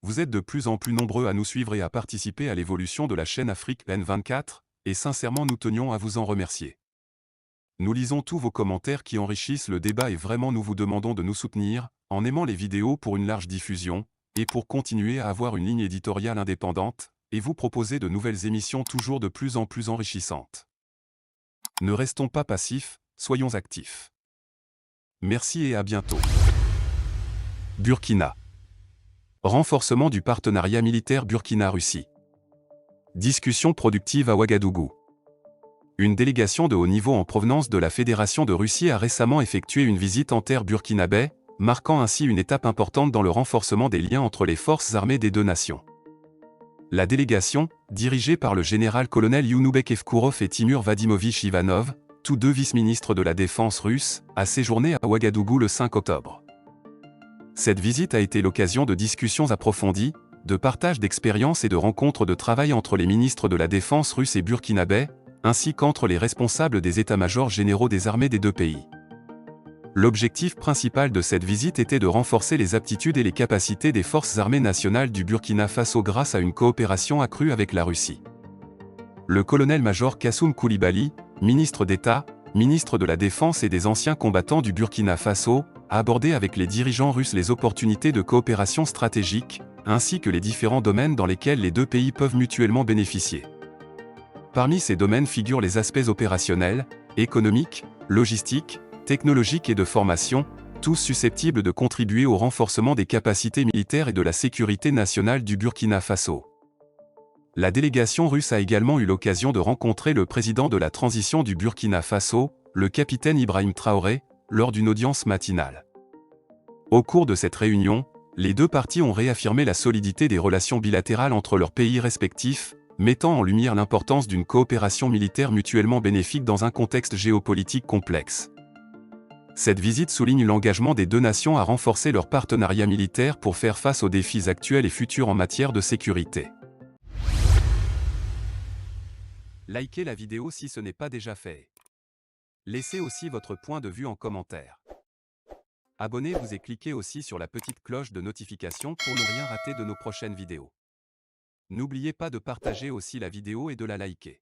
Vous êtes de plus en plus nombreux à nous suivre et à participer à l'évolution de la chaîne Afrique N24, et sincèrement nous tenions à vous en remercier. Nous lisons tous vos commentaires qui enrichissent le débat et vraiment nous vous demandons de nous soutenir, en aimant les vidéos pour une large diffusion, et pour continuer à avoir une ligne éditoriale indépendante, et vous proposer de nouvelles émissions toujours de plus en plus enrichissantes. Ne restons pas passifs, soyons actifs. Merci et à bientôt. Burkina. Renforcement du partenariat militaire Burkina-Russie. Discussion productive à Ouagadougou. Une délégation de haut niveau en provenance de la Fédération de Russie a récemment effectué une visite en terre burkinabé, marquant ainsi une étape importante dans le renforcement des liens entre les forces armées des deux nations. La délégation, dirigée par le général-colonel Younubek Evkourov et Timur Vadimovich Ivanov, tous deux vice-ministres de la Défense russe, a séjourné à Ouagadougou le 5 octobre. Cette visite a été l'occasion de discussions approfondies, de partage d'expériences et de rencontres de travail entre les ministres de la Défense russe et burkinabé, ainsi qu'entre les responsables des états-majors généraux des armées des deux pays. L'objectif principal de cette visite était de renforcer les aptitudes et les capacités des forces armées nationales du Burkina Faso grâce à une coopération accrue avec la Russie. Le colonel-major Kassoum Koulibaly, ministre d'État, ministre de la Défense et des anciens combattants du Burkina Faso, a abordé avec les dirigeants russes les opportunités de coopération stratégique, ainsi que les différents domaines dans lesquels les deux pays peuvent mutuellement bénéficier. Parmi ces domaines figurent les aspects opérationnels, économiques, logistiques, technologiques et de formation, tous susceptibles de contribuer au renforcement des capacités militaires et de la sécurité nationale du Burkina Faso. La délégation russe a également eu l'occasion de rencontrer le président de la transition du Burkina Faso, le capitaine Ibrahim Traoré, lors d'une audience matinale. Au cours de cette réunion, les deux parties ont réaffirmé la solidité des relations bilatérales entre leurs pays respectifs, mettant en lumière l'importance d'une coopération militaire mutuellement bénéfique dans un contexte géopolitique complexe. Cette visite souligne l'engagement des deux nations à renforcer leur partenariat militaire pour faire face aux défis actuels et futurs en matière de sécurité. Likez la vidéo si ce n'est pas déjà fait. Laissez aussi votre point de vue en commentaire. Abonnez-vous et cliquez aussi sur la petite cloche de notification pour ne rien rater de nos prochaines vidéos. N'oubliez pas de partager aussi la vidéo et de la liker.